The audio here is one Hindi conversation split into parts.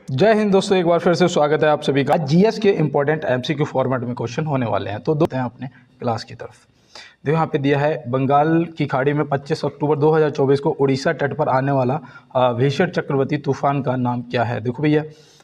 जय हिंद दोस्तों, एक बार फिर से स्वागत है आप सभी का। आज जीएस के इंपॉर्टेंट एमसीक्यू फॉर्मेट में क्वेश्चन होने वाले हैं, तो देखते हैं अपने क्लास की तरफ। देखो यहाँ पे दिया है, बंगाल की खाड़ी में 25 अक्टूबर 2024 को उड़ीसा तट पर आने वाला भीषण चक्रवाती तूफान का नाम क्या है। देखो भैया,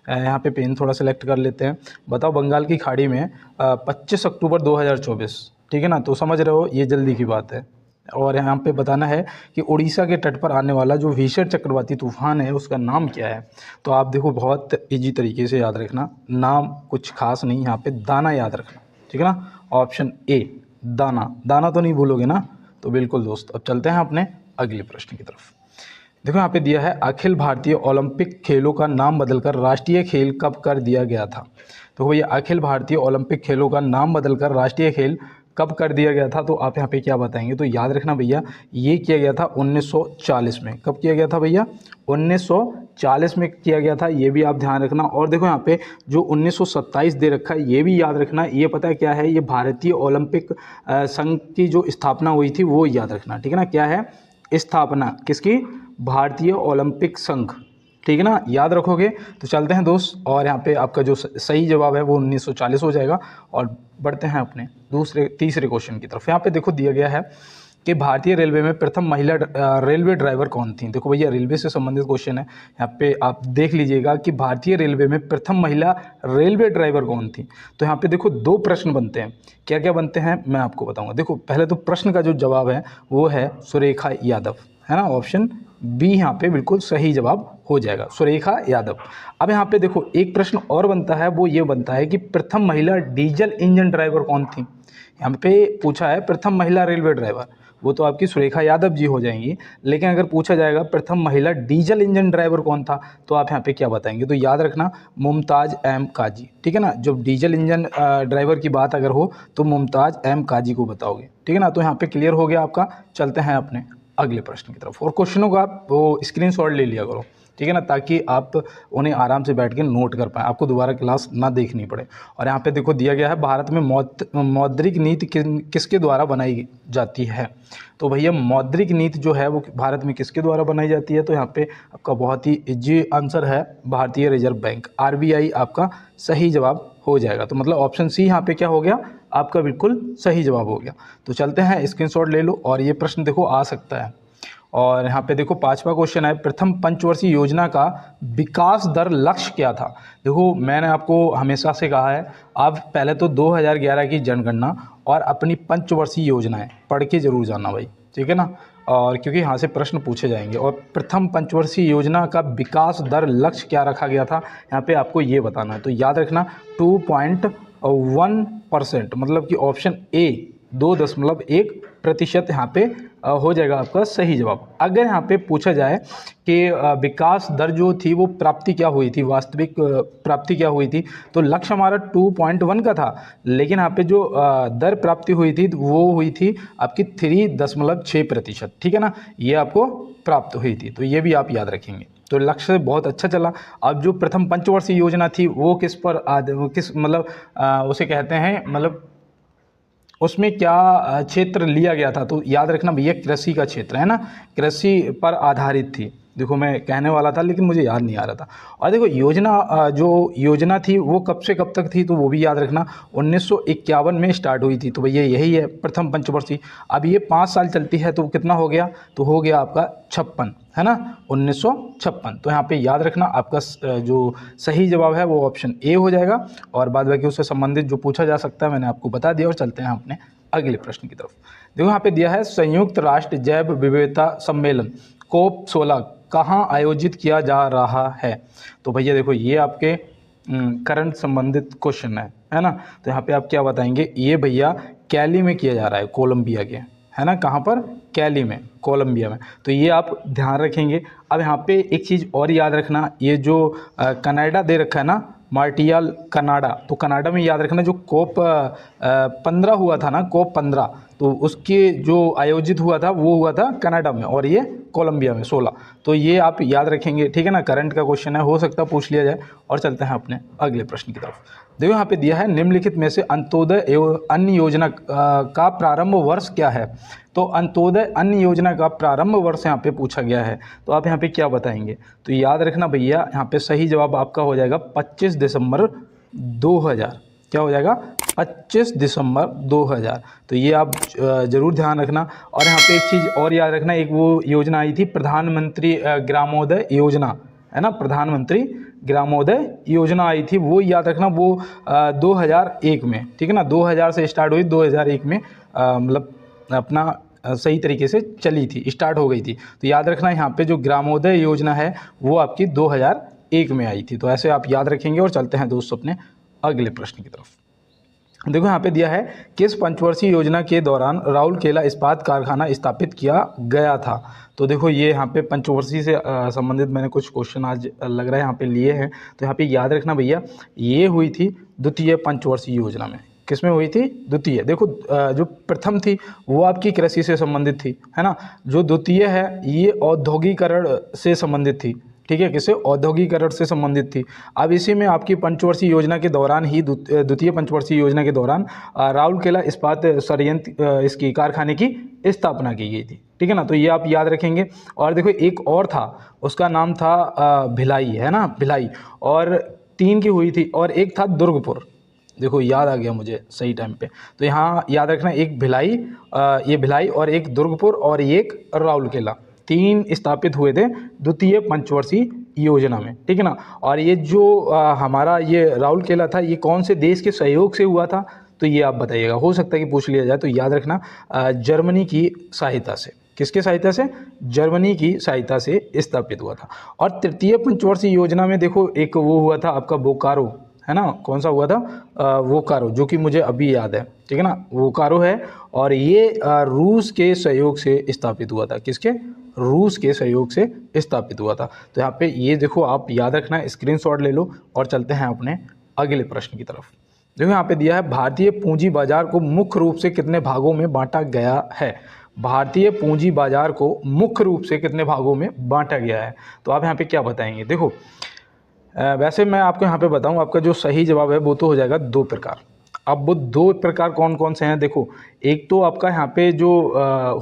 यहाँ पे पेन थोड़ा सेलेक्ट कर लेते हैं। बताओ, बंगाल की खाड़ी में 25 अक्टूबर 2024, ठीक है ना, तो समझ रहे हो ये जल्दी की बात है। और यहाँ पे बताना है कि उड़ीसा के तट पर आने वाला जो भीषण चक्रवाती तूफान है उसका नाम क्या है। तो आप देखो, बहुत इजी तरीके से याद रखना, नाम कुछ खास नहीं, यहाँ पे दाना याद रखना, ठीक है ना। ऑप्शन ए दाना, दाना तो नहीं भूलोगे ना। तो बिल्कुल दोस्त, अब चलते हैं अपने अगले प्रश्न की तरफ। देखो यहाँ पे दिया है, अखिल भारतीय ओलंपिक खेलों का नाम बदलकर राष्ट्रीय खेल कब कर दिया गया था। तो भैया, अखिल भारतीय ओलंपिक खेलों का नाम बदलकर राष्ट्रीय खेल कब कर दिया गया था, तो आप यहाँ पे क्या बताएंगे। तो याद रखना भैया, ये किया गया था 1940 में। कब किया गया था भैया? 1940 में किया गया था, ये भी आप ध्यान रखना। और देखो यहाँ पे जो 1927 दे रखा है, ये भी याद रखना। ये पता है क्या है, ये भारतीय ओलंपिक संघ की जो स्थापना हुई थी वो याद रखना, ठीक है ना। क्या है स्थापना किसकी? भारतीय ओलंपिक संघ, ठीक है ना, याद रखोगे। तो चलते हैं दोस्त, और यहाँ पे आपका जो सही जवाब है वो 1940 हो जाएगा। और बढ़ते हैं अपने तीसरे क्वेश्चन की तरफ। यहाँ पे देखो दिया गया है कि भारतीय रेलवे में प्रथम महिला रेलवे ड्राइवर कौन थी। देखो भैया, रेलवे से संबंधित क्वेश्चन है। यहाँ पे आप देख लीजिएगा कि भारतीय रेलवे में प्रथम महिला रेलवे ड्राइवर कौन थी। तो यहाँ पे देखो दो प्रश्न बनते हैं। क्या क्या बनते हैं मैं आपको बताऊँगा। देखो, पहले तो प्रश्न का जो जवाब है वो है सुरेखा यादव, है ना। ऑप्शन बी यहाँ पे बिल्कुल सही जवाब हो जाएगा, सुरेखा यादव। अब यहाँ पे देखो एक प्रश्न और बनता है, वो ये बनता है कि प्रथम महिला डीजल इंजन ड्राइवर कौन थी। यहाँ पे पूछा है प्रथम महिला रेलवे ड्राइवर, वो तो आपकी सुरेखा यादव जी हो जाएंगी। लेकिन अगर पूछा जाएगा प्रथम महिला डीजल इंजन ड्राइवर कौन था, तो आप यहाँ पे क्या बताएंगे। तो याद रखना, मुमताज़ एम काजी, ठीक है ना। जब डीजल इंजन ड्राइवर की बात अगर हो तो मुमताज़ एम काजी को बताओगे, ठीक है ना। तो यहाँ पे क्लियर हो गया आपका। चलते हैं अपने अगले प्रश्न की तरफ। और क्वेश्चनों का आप वो स्क्रीनशॉट ले लिया करो, ठीक है ना, ताकि आप उन्हें आराम से बैठ के नोट कर पाएँ, आपको दोबारा क्लास ना देखनी पड़े। और यहाँ पे देखो दिया गया है, भारत में मौद्रिक नीति किसके द्वारा बनाई जाती है। तो भैया, मौद्रिक नीति जो है वो भारत में किसके द्वारा बनाई जाती है। तो यहाँ पे आपका बहुत ही इजी आंसर है, भारतीय रिजर्व बैंक, आरबीआई आपका सही जवाब हो जाएगा। तो मतलब ऑप्शन सी यहाँ पे क्या हो गया, आपका बिल्कुल सही जवाब हो गया। तो चलते हैं, स्क्रीनशॉट ले लो। और ये प्रश्न देखो आ सकता है। और यहाँ पे देखो पांचवा क्वेश्चन है, प्रथम पंचवर्षीय योजना का विकास दर लक्ष्य क्या था। देखो, मैंने आपको हमेशा से कहा है, आप पहले तो 2011 की जनगणना और अपनी पंचवर्षीय योजनाएं पढ़ के जरूर जाना भाई, ठीक है ना। और क्योंकि यहाँ से प्रश्न पूछे जाएंगे। और प्रथम पंचवर्षीय योजना का विकास दर लक्ष्य क्या रखा गया था, यहाँ पे आपको ये बताना है। तो याद रखना 2.1%, मतलब कि ऑप्शन ए 2.1% यहाँ पे हो जाएगा आपका सही जवाब। अगर यहाँ पे पूछा जाए कि विकास दर जो थी वो प्राप्ति क्या हुई थी, वास्तविक प्राप्ति क्या हुई थी, तो लक्ष्य हमारा 2.1 का था। लेकिन यहाँ पे जो दर प्राप्ति हुई थी वो हुई थी आपकी 3.6%, ठीक है ना, ये आपको प्राप्त हुई थी। तो ये भी आप याद रखेंगे। तो लक्ष्य बहुत अच्छा चला। अब जो प्रथम पंचवर्षीय योजना थी वो किस पर किस मतलब उसे कहते हैं, मतलब उसमें क्या क्षेत्र लिया गया था। तो याद रखना भैया, कृषि का क्षेत्र है ना, कृषि पर आधारित थी। देखो, मैं कहने वाला था लेकिन मुझे याद नहीं आ रहा था। और देखो जो योजना थी वो कब से कब तक थी, तो वो भी याद रखना 1951 में स्टार्ट हुई थी। तो भैया यही है प्रथम पंचवर्षीय। अब ये 5 साल चलती है, तो कितना हो गया, तो हो गया आपका 56, है ना, 1956। तो यहाँ पे याद रखना आपका जो सही जवाब है वो ऑप्शन ए हो जाएगा। और बाद बाकी उससे संबंधित जो पूछा जा सकता है मैंने आपको बता दिया। और चलते हैं अपने अगले प्रश्न की तरफ। देखो यहाँ पे दिया है, संयुक्त राष्ट्र जैव विविधता सम्मेलन COP16 कहाँ आयोजित किया जा रहा है। तो भैया देखो, ये आपके करंट संबंधित क्वेश्चन है ना। तो यहाँ पे आप क्या बताएंगे, ये भैया कैली में किया जा रहा है, कोलंबिया के, है ना। कहाँ पर? कैली में, कोलंबिया में। तो ये आप ध्यान रखेंगे। अब यहाँ पे एक चीज़ और याद रखना, ये जो कनाडा दे रखा है ना, मार्टियल कनाडा, तो कनाडा में याद रखना जो COP 15 हुआ था ना, COP 15, तो उसके जो आयोजित हुआ था वो हुआ था कनाडा में, और ये कोलंबिया में 16। तो ये आप याद रखेंगे, ठीक है ना। करंट का क्वेश्चन है, हो सकता है पूछ लिया जाए। और चलते हैं अपने अगले प्रश्न की तरफ। देखो यहाँ पे दिया है निम्नलिखित में से अंत्योदय एवं अन्य योजना का प्रारंभ वर्ष क्या है। तो अंत्योदय अन्य योजना का प्रारंभ वर्ष यहाँ पे पूछा गया है। तो आप यहाँ पे क्या बताएंगे। तो याद रखना भैया, यहाँ पे सही जवाब आपका हो जाएगा 25 दिसंबर 2000। क्या हो जाएगा 25 दिसंबर 2000। तो ये आप ज़रूर ध्यान रखना। और यहाँ पे एक चीज़ और याद रखना, एक वो योजना आई थी प्रधानमंत्री ग्रामोदय योजना, है ना। प्रधानमंत्री ग्रामोदय योजना आई थी, वो याद रखना। वो 2001 में, ठीक है ना, 2000 से स्टार्ट हुई, 2001 में मतलब अपना सही तरीके से चली थी, स्टार्ट हो गई थी। तो याद रखना यहाँ पे जो ग्रामोदय योजना है वो आपकी 2001 में आई थी। तो ऐसे आप याद रखेंगे। और चलते हैं दोस्तों अपने अगले प्रश्न की तरफ। देखो यहाँ पे दिया है किस पंचवर्षीय योजना के दौरान राउरकेला इस्पात कारखाना स्थापित किया गया था। तो देखो ये यहाँ पे पंचवर्षीय से संबंधित मैंने कुछ क्वेश्चन आज लग रहा है यहाँ पे लिए हैं। तो यहाँ पे याद रखना भैया, ये हुई थी द्वितीय पंचवर्षीय योजना में। किस में हुई थी? द्वितीय। देखो जो प्रथम थी वो आपकी कृषि से संबंधित थी, है ना। जो द्वितीय है ये औद्योगिकरण से संबंधित थी, ठीक है। किससे? औद्योगिकरण से संबंधित थी। अब इसी में आपकी पंचवर्षीय योजना के दौरान ही, द्वितीय पंचवर्षीय योजना के दौरान राउरकेला इस्पात संयंत्र इसकी कारखाने की स्थापना की गई थी, ठीक है ना। तो ये आप याद रखेंगे। और देखो एक और था, उसका नाम था भिलाई, है ना, भिलाई। और 3 की हुई थी, और एक था दुर्गपुर। देखो याद आ गया मुझे सही टाइम पे। तो यहाँ याद रखना, एक भिलाई, ये भिलाई, और एक दुर्गपुर, और एक राउरकेला, 3 स्थापित हुए थे द्वितीय पंचवर्षीय योजना में, ठीक है ना। और ये जो हमारा ये राउरकेला था, ये कौन से देश के सहयोग से हुआ था? तो ये आप बताइएगा, हो सकता है कि पूछ लिया जाए। तो याद रखना जर्मनी की सहायता से। किसके सहायता से? जर्मनी की सहायता से स्थापित हुआ था। और तृतीय पंचवर्षीय योजना में देखो एक वो हुआ था आपका बोकारो, है ना। कौन सा हुआ था? वोकारो, जो कि मुझे अभी याद है, ठीक है ना, वोकारो है। और ये रूस के सहयोग से स्थापित हुआ था। किसके? रूस के सहयोग से स्थापित हुआ था। तो यहाँ पे ये देखो आप याद रखना, स्क्रीनशॉट ले लो। और चलते हैं अपने अगले प्रश्न की तरफ। देखो यहाँ पे दिया है भारतीय पूंजी बाजार को मुख्य रूप से कितने भागों में बांटा गया है। भारतीय पूंजी बाजार को मुख्य रूप से कितने भागों में बांटा गया है। तो आप यहाँ पे क्या बताएंगे। देखो वैसे मैं आपको यहाँ पे बताऊँ, आपका जो सही जवाब है वो तो हो जाएगा 2 प्रकार। अब वो 2 प्रकार कौन कौन से हैं? देखो एक तो आपका यहाँ पे जो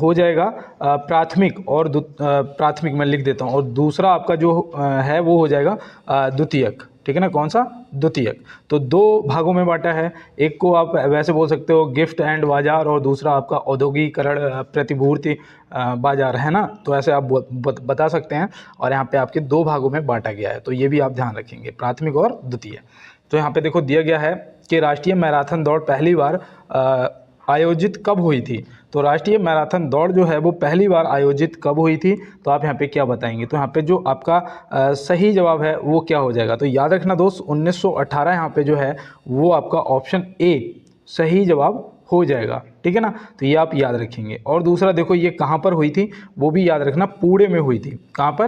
हो जाएगा प्राथमिक, और प्राथमिक मैं लिख देता हूँ। और दूसरा आपका जो है वो हो जाएगा द्वितीयक, ठीक है ना। कौन सा? द्वितीयक। तो 2 भागों में बांटा है। एक को आप वैसे बोल सकते हो गिफ्ट एंड बाजार, और दूसरा आपका औद्योगिकरण प्रतिपूर्ति बाजार, है ना। तो ऐसे आप बता सकते हैं। और यहाँ पे आपके 2 भागों में बांटा गया है। तो ये भी आप ध्यान रखेंगे, प्राथमिक और द्वितीय। तो यहाँ पे देखो दिया गया है कि राष्ट्रीय मैराथन दौड़ पहली बार आयोजित कब हुई थी। तो राष्ट्रीय मैराथन दौड़ जो है वो पहली बार आयोजित कब हुई थी। तो आप यहाँ पे क्या बताएंगे। तो यहाँ पे जो आपका सही जवाब है वो क्या हो जाएगा। तो याद रखना दोस्त, 1918 यहाँ पे जो है वो आपका ऑप्शन ए सही जवाब हो जाएगा, ठीक है ना। तो ये आप याद रखेंगे। और दूसरा देखो ये कहाँ पर हुई थी, वो भी याद रखना, पुणे में हुई थी। कहाँ पर?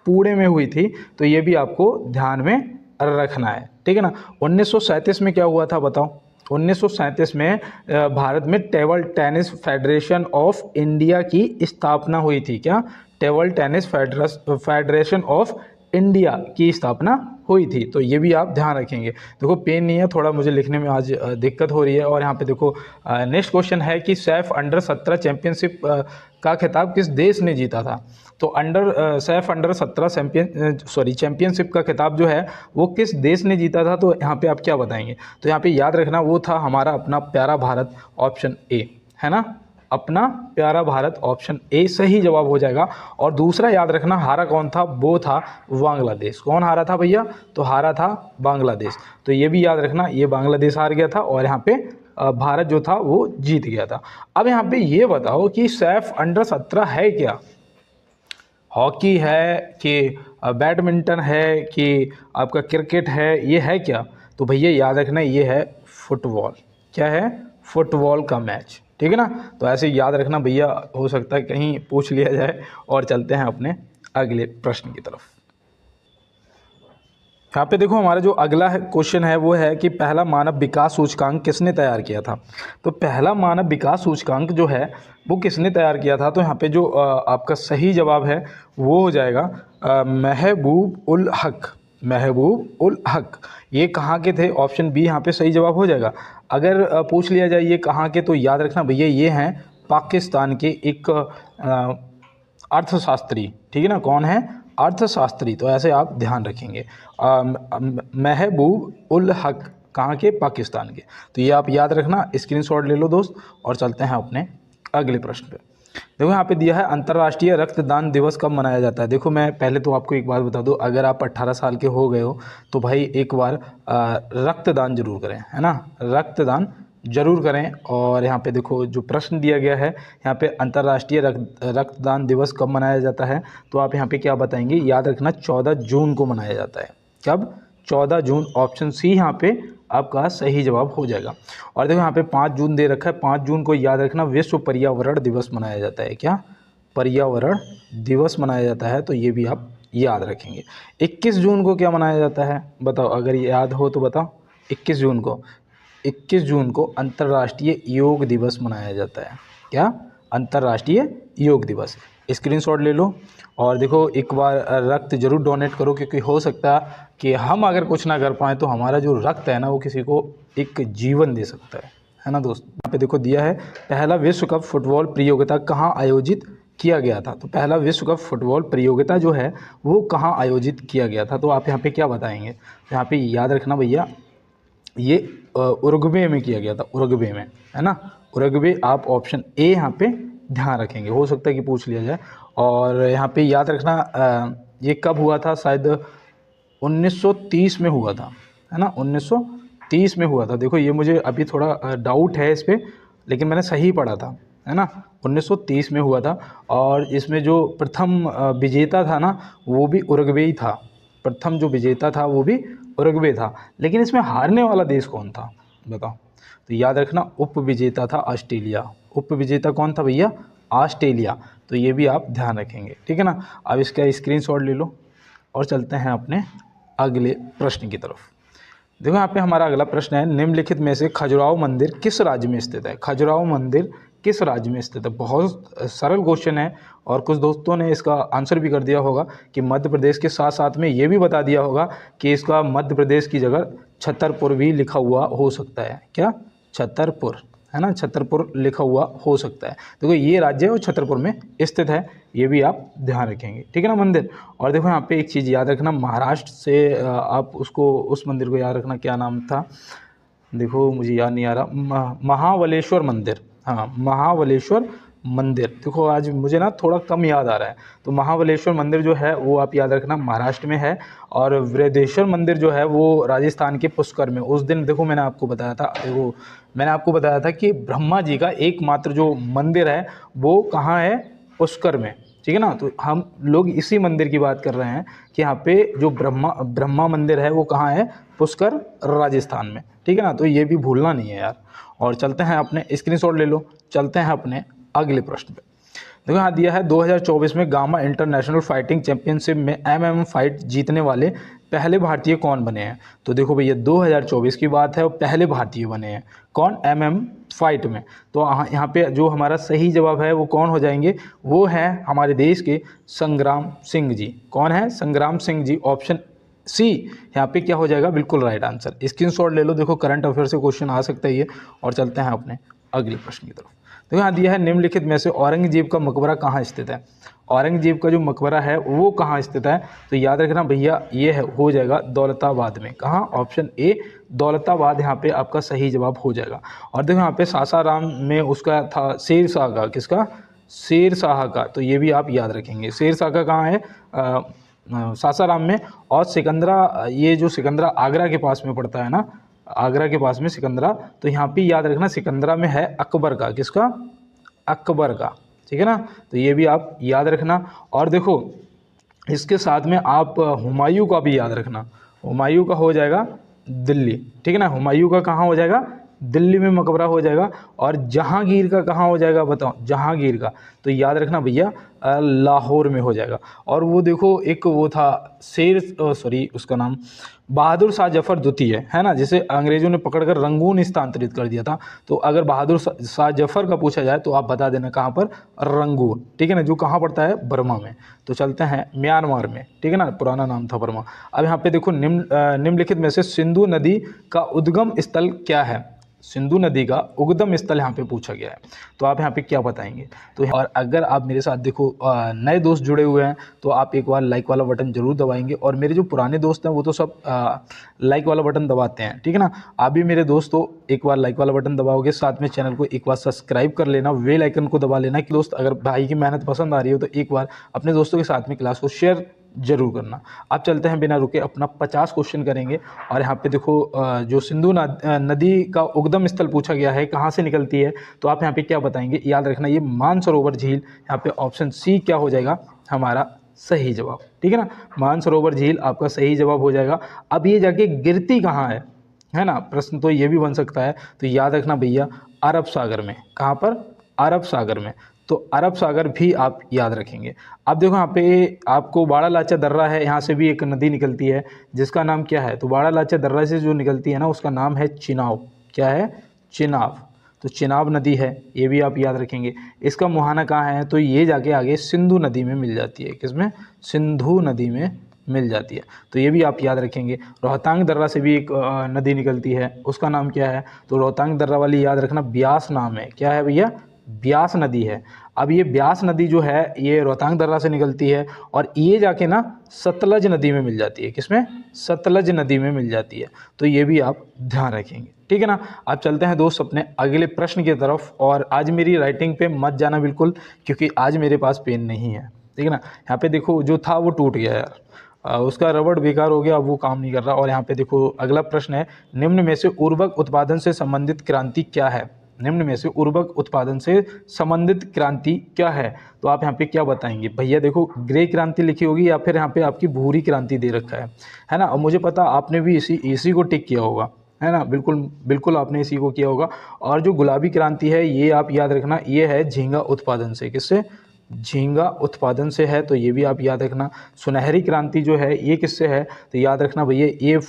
पुणे में हुई थी। तो ये भी आपको ध्यान में रखना है, ठीक है ना। 1937 में क्या हुआ था बताओ। 1937 में भारत में table tennis federation of India की स्थापना हुई थी। क्या? Table tennis federation of India की स्थापना हुई थी। तो ये भी आप ध्यान रखेंगे। देखो पेन नहीं है, थोड़ा मुझे लिखने में आज दिक्कत हो रही है। और यहाँ पे देखो नेक्स्ट क्वेश्चन है कि सैफ अंडर 17 चैंपियनशिप का खिताब किस देश ने जीता था। तो सैफ अंडर 17 चैंपियनशिप का खिताब जो है वो किस देश ने जीता था। तो यहाँ पे आप क्या बताएंगे। तो यहाँ पे याद रखना वो था हमारा अपना प्यारा भारत, ऑप्शन ए, है ना। अपना प्यारा भारत, ऑप्शन ए सही जवाब हो जाएगा। और दूसरा याद रखना हारा कौन था, वो था बांग्लादेश। कौन हारा था भैया? तो हारा था बांग्लादेश। तो ये भी याद रखना, ये बांग्लादेश हार गया था और यहाँ पे भारत जो था वो जीत गया था। अब यहाँ पे ये बताओ कि सैफ अंडर 17 है क्या? हॉकी है कि बैडमिंटन है कि आपका क्रिकेट है, ये है क्या? तो भैया याद रखना ये है फुटबॉल। क्या है? फुटबॉल का मैच, ठीक है ना। तो ऐसे याद रखना भैया, हो सकता है कहीं पूछ लिया जाए। और चलते हैं अपने अगले प्रश्न की तरफ। यहाँ पे देखो हमारा जो अगला क्वेश्चन है वो है कि पहला मानव विकास सूचकांक किसने तैयार किया था। तो पहला मानव विकास सूचकांक जो है वो किसने तैयार किया था, तो यहाँ पे जो आपका सही जवाब है वो हो जाएगा महबूब उल हक। महबूब उल हक ये कहाँ के थे, ऑप्शन बी यहाँ पे सही जवाब हो जाएगा। अगर पूछ लिया जाए ये कहाँ के, तो याद रखना भैया ये हैं पाकिस्तान के एक अर्थशास्त्री, ठीक है ना। कौन है, अर्थशास्त्री। तो ऐसे आप ध्यान रखेंगे। महबूब उल हक कहाँ के, पाकिस्तान के। तो ये आप याद रखना, स्क्रीनशॉट ले लो दोस्त। और चलते हैं अपने अगले प्रश्न पे। देखो यहाँ पे दिया है अंतर्राष्ट्रीय रक्तदान दिवस कब मनाया जाता है। देखो मैं पहले तो आपको एक बात बता दूं, अगर आप 18 साल के हो गए हो तो भाई एक बार रक्तदान जरूर करें, है ना, रक्तदान जरूर करें। और यहाँ पे देखो जो प्रश्न दिया गया है यहाँ पे अंतर्राष्ट्रीय रक्तदान दिवस कब मनाया जाता है, तो आप यहाँ पे क्या बताएंगे, याद रखना 14 जून को मनाया जाता है। कब, 14 जून। ऑप्शन सी यहाँ पे आपका सही जवाब हो जाएगा। और देखो यहाँ पे 5 जून दे रखा है, 5 जून को याद रखना विश्व पर्यावरण दिवस मनाया जाता है। क्या, पर्यावरण दिवस मनाया जाता है, तो ये भी आप याद रखेंगे। 21 जून को क्या मनाया जाता है, बताओ, अगर याद हो तो बताओ। 21 जून को, 21 जून को अंतर्राष्ट्रीय योग दिवस मनाया जाता है। क्या, अंतर्राष्ट्रीय योग दिवस। स्क्रीनशॉट ले लो। और देखो एक बार रक्त जरूर डोनेट करो, क्योंकि हो सकता है कि हम अगर कुछ ना कर पाएँ तो हमारा जो रक्त है ना वो किसी को एक जीवन दे सकता है ना दोस्त। यहाँ पे देखो दिया है पहला विश्व कप फुटबॉल प्रतियोगिता कहाँ आयोजित किया गया था। तो पहला विश्व कप फुटबॉल प्रतियोगिता जो है वो कहाँ आयोजित किया गया था, तो आप यहाँ पे क्या बताएंगे। तो यहाँ पे याद रखना भैया ये उरुग्वे में किया गया था, उरुग्वे में, है ना, उरुग्वे। आप ऑप्शन ए यहाँ पे ध्यान रखेंगे, हो सकता है कि पूछ लिया जाए। और यहाँ पे याद रखना ये कब हुआ था, शायद 1930 में हुआ था, है ना, 1930 में हुआ था। देखो ये मुझे अभी थोड़ा डाउट है इस पर, लेकिन मैंने सही पढ़ा था, है ना, 1930 में हुआ था। और इसमें जो प्रथम विजेता था ना वो भी उरुग्वे ही था। प्रथम जो विजेता था वो भी उरुग्वे था। लेकिन इसमें हारने वाला देश कौन था बताओ। तो याद रखना उप विजेता था ऑस्ट्रेलिया। उप विजेता कौन था भैया, ऑस्ट्रेलिया। तो ये भी आप ध्यान रखेंगे, ठीक है ना। अब इसका स्क्रीनशॉट ले लो और चलते हैं अपने अगले प्रश्न की तरफ। देखो यहाँ पे हमारा अगला प्रश्न है, निम्नलिखित में से खजुराहो मंदिर किस राज्य में स्थित है। खजुराहो मंदिर किस राज्य में स्थित है। बहुत सरल क्वेश्चन है और कुछ दोस्तों ने इसका आंसर भी कर दिया होगा कि मध्य प्रदेश के साथ साथ में ये भी बता दिया होगा कि इसका मध्य प्रदेश की जगह छतरपुर भी लिखा हुआ हो सकता है। क्या, छतरपुर, है ना, छतरपुर लिखा हुआ हो सकता है। देखो ये राज्य है और छतरपुर में स्थित है, ये भी आप ध्यान रखेंगे, ठीक है ना, मंदिर। और देखो यहाँ पे एक चीज़ याद रखना, महाराष्ट्र से आप उसको, उस मंदिर को याद रखना, क्या नाम था, देखो मुझे याद नहीं आ रहा, महाबलेश्वर मंदिर। हाँ, महाबलेश्वर मंदिर। देखो आज मुझे ना थोड़ा कम याद आ रहा है, तो महाबलेश्वर मंदिर जो है वो आप याद रखना महाराष्ट्र में है। और वृद्धेश्वर मंदिर जो है वो राजस्थान के पुष्कर में। उस दिन देखो मैंने आपको बताया था, देखो मैंने आपको बताया था कि ब्रह्मा जी का एकमात्र जो मंदिर है वो कहाँ है, पुष्कर में, ठीक है ना। तो हम लोग इसी मंदिर की बात कर रहे हैं कि यहाँ पे जो ब्रह्मा मंदिर है वो कहाँ है, पुष्कर, राजस्थान में, ठीक है ना। तो ये भी भूलना नहीं है यार। और चलते हैं अपने, स्क्रीनशॉट ले लो, चलते हैं अपने अगले प्रश्न पे। देखो यहाँ दिया है 2024 में गामा इंटरनेशनल फाइटिंग चैंपियनशिप में एमएमए फाइट जीतने वाले पहले भारतीय कौन बने हैं। तो देखो भैया 2024 की बात है और पहले भारतीय बने हैं कौन, एमएमए फाइट में। तो यहाँ पे जो हमारा सही जवाब है वो कौन हो जाएंगे, वो है हमारे देश के संग्राम सिंह जी। कौन है, संग्राम सिंह जी। ऑप्शन सी यहाँ पे क्या हो जाएगा, बिल्कुल राइट आंसर। स्क्रीनशॉट ले लो, देखो करंट अफेयर से क्वेश्चन आ सकता है ये। और चलते हैं अपने अगले प्रश्न की तरफ। तो यहाँ दिया है निम्नलिखित में से औरंगजेब का मकबरा कहाँ स्थित है। औरंगजेब का जो मकबरा है वो कहाँ स्थित है, तो याद रखना भैया ये है, हो जाएगा दौलताबाद में। कहाँ, ऑप्शन ए दौलताबाद यहाँ पे आपका सही जवाब हो जाएगा। और देखो यहाँ पे सासाराम में उसका था शेर शाह का, किसका, शेर शाह का। तो ये भी आप याद रखेंगे, शेर शाह का कहाँ है, सासाराम में। और सिकंदरा, ये जो सिकंदरा आगरा के पास में पड़ता है ना, आगरा के पास में सिकंदरा। तो यहाँ पे याद रखना सिकंदरा में है अकबर का, किसका, अकबर का, ठीक है ना। तो ये भी आप याद रखना। और देखो इसके साथ में आप हुमायूं का भी याद रखना। हुमायूं का हो जाएगा दिल्ली, ठीक है ना। हुमायूं का कहाँ हो जाएगा, दिल्ली में मकबरा हो जाएगा। और जहांगीर का कहाँ हो जाएगा बताओ, जहांगीर का। तो याद रखना भैया लाहौर में हो जाएगा। और वो देखो एक वो था उसका नाम बहादुर शाह जफर द्वितीय है ना, जिसे अंग्रेजों ने पकड़कर रंगून स्थानांतरित कर दिया था। तो अगर बहादुर शाह जफर का पूछा जाए तो आप बता देना कहाँ पर, रंगून, ठीक है ना, जो कहाँ पड़ता है, बर्मा में। तो चलते हैं म्यांमार में, ठीक है ना, पुराना नाम था बर्मा। अब यहाँ पे देखो निम्नलिखित में से सिंधु नदी का उद्गम स्थल क्या है। सिंधु नदी का उद्गम स्थल यहाँ पे पूछा गया है, तो आप यहाँ पे क्या बताएंगे। तो और अगर आप मेरे साथ देखो नए दोस्त जुड़े हुए हैं तो आप एक बार लाइक वाला बटन जरूर दबाएंगे, और मेरे जो पुराने दोस्त हैं वो तो सब लाइक वाला बटन दबाते हैं, ठीक है ना। आप भी मेरे दोस्त हो, एक बार लाइक वाला बटन दबाओगे, साथ में चैनल को एक बार सब्सक्राइब कर लेना, बेल आइकन को दबा लेना कि दोस्त अगर भाई की मेहनत पसंद आ रही हो तो एक बार अपने दोस्तों के साथ में क्लास को शेयर जरूर करना। अब चलते हैं बिना रुके अपना 50 क्वेश्चन करेंगे। और यहाँ पे देखो जो सिंधु नदी का उद्गम स्थल पूछा गया है, कहाँ से निकलती है, तो आप यहाँ पे क्या बताएंगे। याद रखना ये मानसरोवर झील, यहाँ पे ऑप्शन सी क्या हो जाएगा हमारा सही जवाब, ठीक है ना। मानसरोवर झील आपका सही जवाब हो जाएगा। अब ये जाके गिरती कहाँ है ना, प्रश्न तो ये भी बन सकता है। तो याद रखना भैया अरब सागर में, कहाँ पर, अरब सागर में। तो अरब सागर भी आप याद रखेंगे। अब देखो यहाँ पे आपको बाड़ा लाचा दर्रा है, यहाँ से भी एक नदी निकलती है जिसका नाम क्या है। तो बाड़ा लाचा दर्रा से जो निकलती है ना उसका नाम है चिनाब। क्या है, चिनाब। तो चिनाब नदी है, ये भी आप याद रखेंगे। इसका मुहाना कहाँ है, तो ये जाके आगे सिंधु नदी में मिल जाती है। किसमें, सिंधु नदी में मिल जाती है। तो ये भी आप याद रखेंगे। रोहतांग दर्रा से भी एक नदी निकलती है, उसका नाम क्या है। तो रोहतांग दर्रा वाली याद रखना ब्यास नाम है। क्या है भैया, ब्यास नदी है। अब ये ब्यास नदी जो है ये रोहतांग दर्रा से निकलती है और ये जाके ना सतलज नदी में मिल जाती है। किसमें, सतलज नदी में मिल जाती है। तो ये भी आप ध्यान रखेंगे, ठीक है ना। अब चलते हैं दोस्त अपने अगले प्रश्न की तरफ। और आज मेरी राइटिंग पे मत जाना बिल्कुल, क्योंकि आज मेरे पास पेन नहीं है, ठीक है ना। यहाँ पे देखो जो था वो टूट गया यार, उसका रबड़ बेकार हो गया, अब वो काम नहीं कर रहा। और यहाँ पे देखो अगला प्रश्न है, निम्न में से उर्वरक उत्पादन से संबंधित क्रांति क्या है। निम्न में से उर्वरक उत्पादन से संबंधित क्रांति क्या है। तो आप यहाँ पे क्या बताएंगे भैया। देखो ग्रे क्रांति लिखी होगी या फिर यहाँ पे आपकी भूरी क्रांति दे रखा है ना। और मुझे पता आपने भी इसी को टिक किया होगा, है ना, बिल्कुल बिल्कुल आपने इसी को किया होगा। और जो गुलाबी क्रांति है ये आप याद रखना, ये है झींगा उत्पादन से। किससे, झींगा उत्पादन से है, तो ये भी आप याद रखना। सुनहरी क्रांति जो है ये किससे है, तो याद रखना भैया ये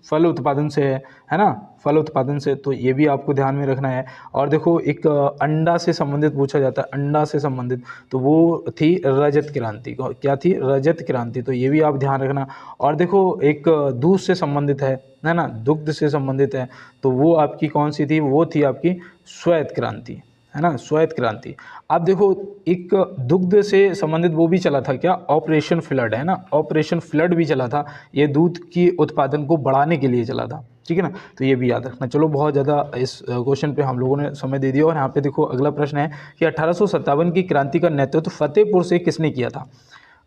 फल उत्पादन से है ना, फल उत्पादन से। तो ये भी आपको ध्यान में रखना है। और देखो एक अंडा से संबंधित पूछा जाता है, अंडा से संबंधित, तो वो थी रजत क्रांति। क्या थी, रजत क्रांति। तो ये भी आप ध्यान रखना। और देखो एक दूध से संबंधित है ना, दुग्ध से संबंधित है, तो वो आपकी कौन सी थी, वो थी आपकी श्वेत क्रांति, है ना, श्वेत क्रांति। अब देखो एक दुग्ध से संबंधित वो भी चला था क्या, ऑपरेशन फ्लड, है ना, ऑपरेशन फ्लड भी चला था। ये दूध की उत्पादन को बढ़ाने के लिए चला था, ठीक है ना। तो ये भी याद रखना। चलो बहुत ज़्यादा इस क्वेश्चन पे हम लोगों ने समय दे दिया। और यहाँ पे देखो अगला प्रश्न है कि 1857 की क्रांति का नेतृत्व फतेहपुर से किसने किया था।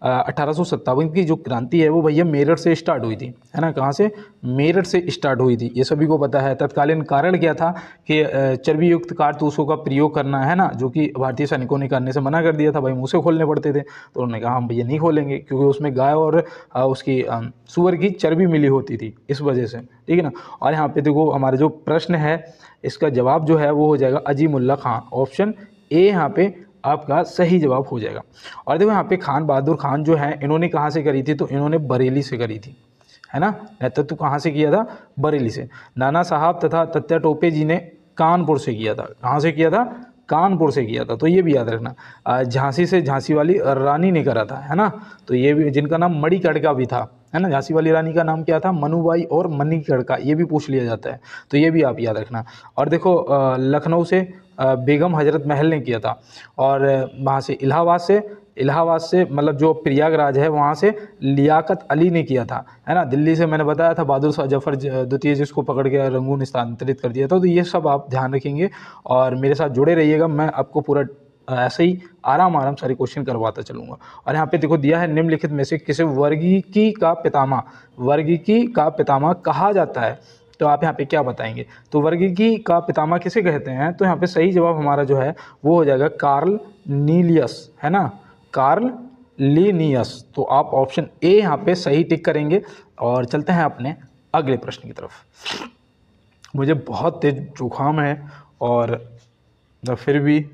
1857 की जो क्रांति है वो भैया मेरठ से स्टार्ट हुई थी, है ना। कहाँ से, मेरठ से स्टार्ट हुई थी, ये सभी को पता है। तत्कालीन कारण क्या था कि चर्बी युक्त कारतूसों का प्रयोग करना, है ना, जो कि भारतीय सैनिकों ने करने से मना कर दिया था। भाई मुँह से खोलने पड़ते थे, तो उन्होंने कहा हम भैया नहीं खोलेंगे, क्योंकि उसमें गाय और उसकी सूअर की चर्बी मिली होती थी, इस वजह से, ठीक है ना। और यहाँ पे देखो हमारा जो प्रश्न है इसका जवाब जो है वो हो जाएगा अजीमुल्ला खान। ऑप्शन ए यहाँ पे आपका सही जवाब हो जाएगा। और देखो यहाँ पे खान बहादुर खान जो है इन्होंने कहाँ से करी थी, तो इन्होंने बरेली से करी थी, है ना। नेतृत्व कहाँ से किया था, बरेली से। नाना साहब तथा तत्या टोपे जी ने कानपुर से किया था। कहाँ से किया था, कानपुर से किया था। तो ये भी याद रखना। झांसी से झांसी वाली रानी ने करा था, है ना। तो ये भी, जिनका नाम मणिकर्णिका भी था, है ना। झांसी वाली रानी का नाम क्या था, मनुबाई और मणिकर्णिका, ये भी पूछ लिया जाता है। तो ये भी आप याद रखना। और देखो लखनऊ से बेगम हजरत महल ने किया था। और वहाँ से इलाहाबाद से मतलब जो प्रयागराज है वहाँ से लियाकत अली ने किया था, है ना। दिल्ली से मैंने बताया था बहादुर शाह जफर द्वितीय, जिसको पकड़ के रंगून स्थानांतरित कर दिया था। तो ये सब आप ध्यान रखेंगे और मेरे साथ जुड़े रहिएगा। मैं आपको पूरा ऐसे ही आराम सारे क्वेश्चन करवाता चलूँगा। और यहाँ पे देखो दिया है, निम्नलिखित में से किसे वर्गीकी का पितामह कहा जाता है। तो आप यहाँ पे क्या बताएंगे। तो वर्गीकी का पितामह किसे कहते हैं, तो यहाँ पे सही जवाब हमारा जो है वो हो जाएगा कार्ल लीनियस, है ना, कार्ल लीनियस। तो आप ऑप्शन ए यहाँ पे सही टिक करेंगे। और चलते हैं अपने अगले प्रश्न की तरफ। मुझे बहुत तेज जुकाम है और फिर भी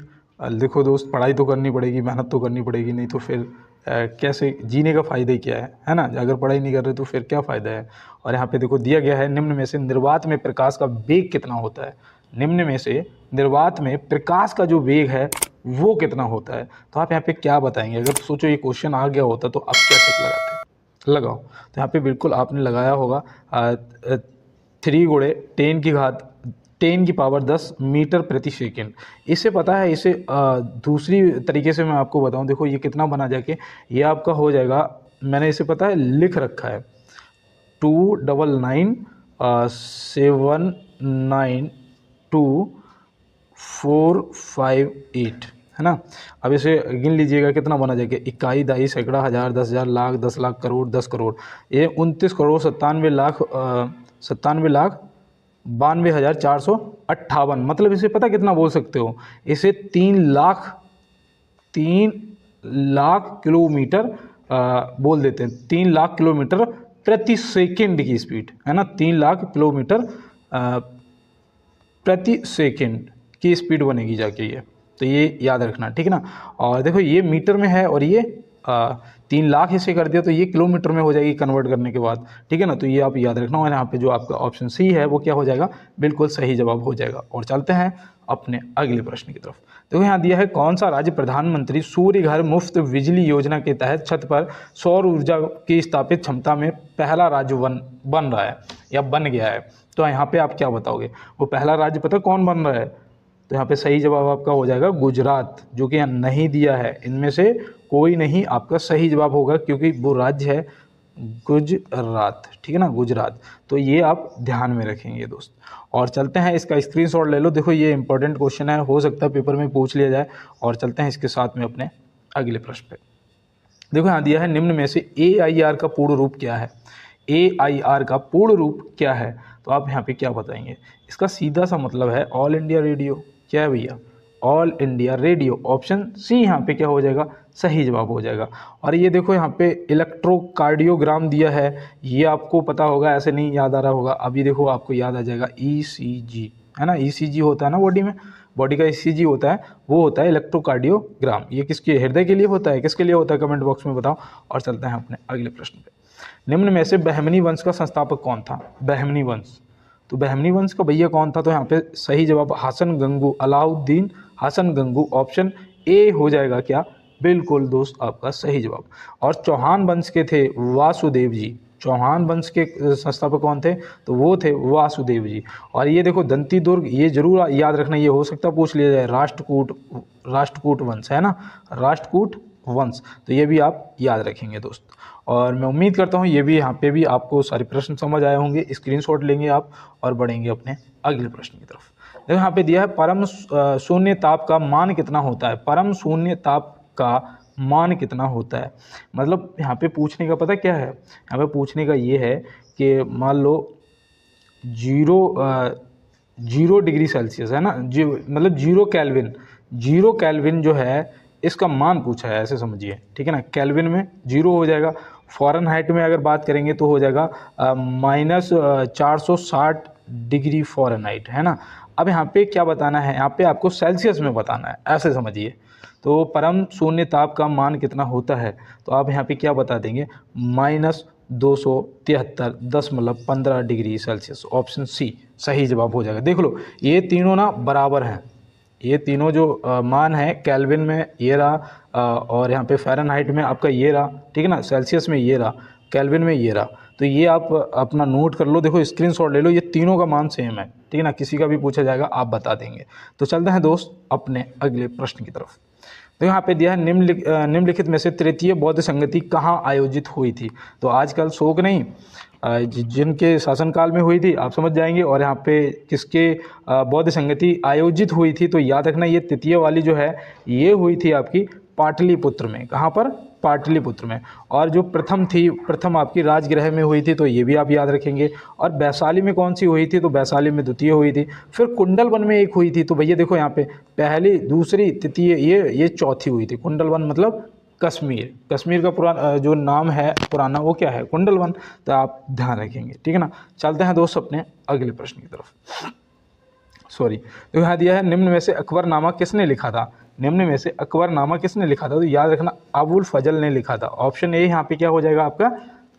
देखो दोस्त, पढ़ाई तो करनी पड़ेगी, मेहनत तो करनी पड़ेगी, नहीं तो फिर कैसे जीने का फ़ायदा ही क्या है ना। अगर पढ़ाई नहीं कर रहे तो फिर क्या फ़ायदा है। और यहाँ पे देखो दिया गया है, निम्न में से निर्वात में प्रकाश का वेग कितना होता है। निम्न में से निर्वात में प्रकाश का जो वेग है वो कितना होता है। तो आप यहाँ पे क्या बताएंगे। अगर सोचो ये क्वेश्चन आ गया होता तो आप क्या टिक लगाते। लगाओ। तो यहाँ पे बिल्कुल आपने लगाया होगा 3 गुणे 10 की पावर 10 मीटर प्रति सेकेंड। इससे पता है, इसे दूसरी तरीके से मैं आपको बताऊं। देखो ये कितना बना जाके, ये आपका हो जाएगा, मैंने इसे पता है लिख रखा है 299,792,458 है ना। अब इसे गिन लीजिएगा कितना बना जाएगा, इकाई, दहाई, सैकड़ा, हज़ार, 10,000, लाख, 10 लाख, करोड़, 10 करोड़। ये 29,97,92,458। मतलब इसे पता कितना बोल सकते हो, इसे 3 लाख किलोमीटर बोल देते हैं। 3 लाख किलोमीटर प्रति सेकंड की स्पीड है ना। 3 लाख किलोमीटर प्रति सेकंड की स्पीड बनेगी जाके ये। तो ये याद रखना, ठीक है ना। और देखो ये मीटर में है और ये 3 लाख इसे कर दिया तो ये किलोमीटर में हो जाएगी कन्वर्ट करने के बाद, ठीक है ना। तो ये आप याद रखना। और यहाँ पे जो आपका ऑप्शन सी है वो क्या हो जाएगा, बिल्कुल सही जवाब हो जाएगा। और चलते हैं अपने अगले प्रश्न की तरफ। देखो यहाँ दिया है, कौन सा राज्य प्रधानमंत्री सूर्य घर मुफ्त बिजली योजना के तहत छत पर सौर ऊर्जा की स्थापित क्षमता में पहला राज्य बन रहा है या बन गया है। तो यहाँ पे आप क्या बताओगे, वो पहला राज्य पता कौन बन रहा है। तो यहाँ पे सही जवाब आपका हो जाएगा गुजरात, जो कि यहाँ नहीं दिया है। इनमें से कोई नहीं आपका सही जवाब होगा, क्योंकि वो राज्य है गुजरात, ठीक है ना, गुजरात। तो ये आप ध्यान में रखेंगे दोस्त। और चलते हैं, इसका स्क्रीनशॉट ले लो। देखो ये इंपॉर्टेंट क्वेश्चन है, हो सकता है पेपर में पूछ लिया जाए। और चलते हैं इसके साथ में अपने अगले प्रश्न पे। देखो यहाँ दिया है, निम्न में से AIR का पूर्ण रूप क्या है। AIR का पूर्ण रूप क्या है। तो आप यहाँ पे क्या बताएंगे। इसका सीधा सा मतलब है ऑल इंडिया रेडियो। क्या है भैया, All India Radio. Option C यहाँ पे क्या हो जाएगा, सही जवाब हो जाएगा। और ये देखो यहाँ पे इलेक्ट्रोकार्डियोग्राम दिया है, ये आपको पता होगा, ऐसे नहीं याद आ रहा होगा। अभी देखो आपको याद आ जाएगा ECG, है ना। ECG होता है ना बॉडी में, बॉडी का ECG होता है, वो होता है इलेक्ट्रोकार्डियोग्राम। ये किसके, हृदय के लिए होता है, किसके लिए होता है, कमेंट बॉक्स में बताओ। और चलते हैं अपने अगले प्रश्न पे। निम्न में से बहमनी वंश का संस्थापक कौन था। बहमनी वंश, तो बहमनी वंश का भैया कौन था। तो यहाँ पे सही जवाब हसन गंगू, अलाउद्दीन हसन गंगू। ऑप्शन ए हो जाएगा क्या, बिल्कुल दोस्त आपका सही जवाब। और चौहान वंश के थे वासुदेव जी। चौहान वंश के संस्थापक कौन थे, तो वो थे वासुदेव जी। और ये देखो दंती दुर्ग, ये जरूर याद रखना, ये हो सकता है पूछ लिया जाए। राष्ट्रकूट वंश है ना, राष्ट्रकूट वंश। तो ये भी आप याद रखेंगे दोस्त। और मैं उम्मीद करता हूँ ये भी, यहाँ पे भी आपको सारे प्रश्न समझ आए होंगे। स्क्रीनशॉट लेंगे आप और बढ़ेंगे अपने अगले प्रश्न की तरफ। देखो यहाँ पे दिया है, परम शून्य ताप का मान कितना होता है। परम शून्य ताप का मान कितना होता है, मतलब यहाँ पे पूछने का पता क्या है, यहाँ पे पूछने का ये है कि मान लो 0 डिग्री सेल्सियस है ना, मतलब 0 केल्विन जो है, इसका मान पूछा है, ऐसे समझिए, ठीक है ना। केल्विन में 0 हो जाएगा। फ़ारेनहाइट में अगर बात करेंगे तो हो जाएगा -460 डिग्री फ़ारेनहाइट, है ना। अब यहाँ पे क्या बताना है, यहाँ पे आपको सेल्सियस में बताना है, ऐसे समझिए। तो परम शून्य ताप का मान कितना होता है, तो आप यहाँ पे क्या बता देंगे, -273.15 डिग्री सेल्सियस। ऑप्शन सी सही जवाब हो जाएगा। देख लो ये तीनों ना बराबर हैं, ये तीनों जो मान है, केल्विन में ये रहा, और यहाँ पे फ़ारेनहाइट में आपका ये रहा, ठीक है ना, सेल्सियस में ये रहा, केल्विन में ये रहा। तो ये आप अपना नोट कर लो, देखो स्क्रीनशॉट ले लो, ये तीनों का मान सेम है, ठीक है ना। किसी का भी पूछा जाएगा आप बता देंगे। तो चलते हैं दोस्त अपने अगले प्रश्न की तरफ। तो यहाँ पे दिया है, निम्नलिखित में से तृतीय बौद्ध संगति कहाँ आयोजित हुई थी। तो आजकल शोक नहीं, जिनके शासनकाल में हुई थी, आप समझ जाएंगे। और यहाँ पे किसके बौद्ध संगति आयोजित हुई थी, तो याद रखना ये तृतीय वाली जो है ये हुई थी आपकी पाटलिपुत्र में। कहाँ पर, पाटलिपुत्र में। और जो प्रथम आपकी राजगृह में हुई थी, तो ये भी आप याद रखेंगे। और वैशाली में कौन सी हुई थी, तो वैशाली में द्वितीय हुई थी। फिर कुंडलवन में एक हुई थी, तो भैया देखो यहाँ पे पहली, दूसरी, तृतीय, ये चौथी हुई थी। कुंडलवन मतलब कश्मीर का पुराना जो नाम है पुराना, वो क्या है, कुंडलवन। तो आप ध्यान रखेंगे, ठीक है ना। चलते हैं दोस्त अपने अगले प्रश्न की तरफ। सॉरी, तो यहाँ दिया है निम्न में से अकबरनामा किसने लिखा था। निम्न में से अकबरनामा किसने लिखा था, तो याद रखना अबुल फजल ने लिखा था। ऑप्शन ए यहाँ पे क्या हो जाएगा आपका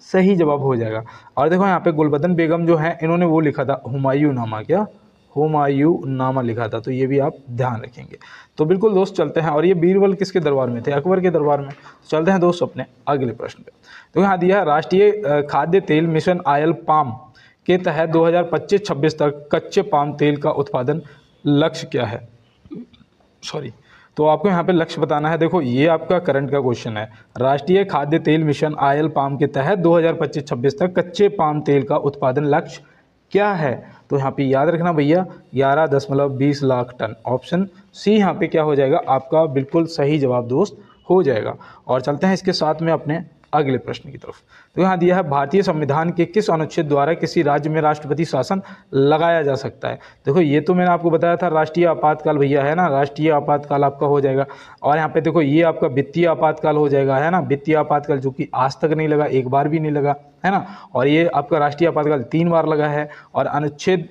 सही जवाब हो जाएगा। और देखो यहाँ पे गुलबदन बेगम जो है इन्होंने वो लिखा था हुमायूं नामा, क्या हुमायूं नामा लिखा था, तो ये भी आप ध्यान रखेंगे। तो बिल्कुल दोस्त चलते हैं, और ये बीरबल किसके दरबार में थे, अकबर के दरबार में। चलते हैं दोस्त अपने अगले प्रश्न पे। तो यहाँ दिया है राष्ट्रीय खाद्य तेल मिशन आयल पाम के तहत 2025-26 तक कच्चे पाम तेल का उत्पादन लक्ष्य क्या है। सॉरी, तो आपको यहाँ पे लक्ष्य बताना है। देखो ये आपका करंट का क्वेश्चन है, राष्ट्रीय खाद्य तेल मिशन आयल पाम के तहत 2025-26 तक कच्चे पाम तेल का उत्पादन लक्ष्य क्या है। तो यहाँ पे याद रखना भैया 11.20 लाख टन। ऑप्शन सी यहाँ पे क्या हो जाएगा आपका बिल्कुल सही जवाब दोस्त हो जाएगा। और चलते हैं इसके साथ में अपने अगले प्रश्न की तरफ। तो यहाँ दिया है भारतीय संविधान के किस अनुच्छेद द्वारा किसी राज्य में राष्ट्रपति शासन लगाया जा सकता है। देखो ये तो मैंने आपको बताया था राष्ट्रीय आपातकाल भैया, है ना, राष्ट्रीय आपातकाल आपका हो जाएगा। और यहाँ पे देखो ये आपका वित्तीय आपातकाल हो जाएगा, है ना, वित्तीय आपातकाल जो कि आज तक नहीं लगा, एक बार भी नहीं लगा, है ना। और ये आपका राष्ट्रीय आपातकाल 3 बार लगा है। और अनुच्छेद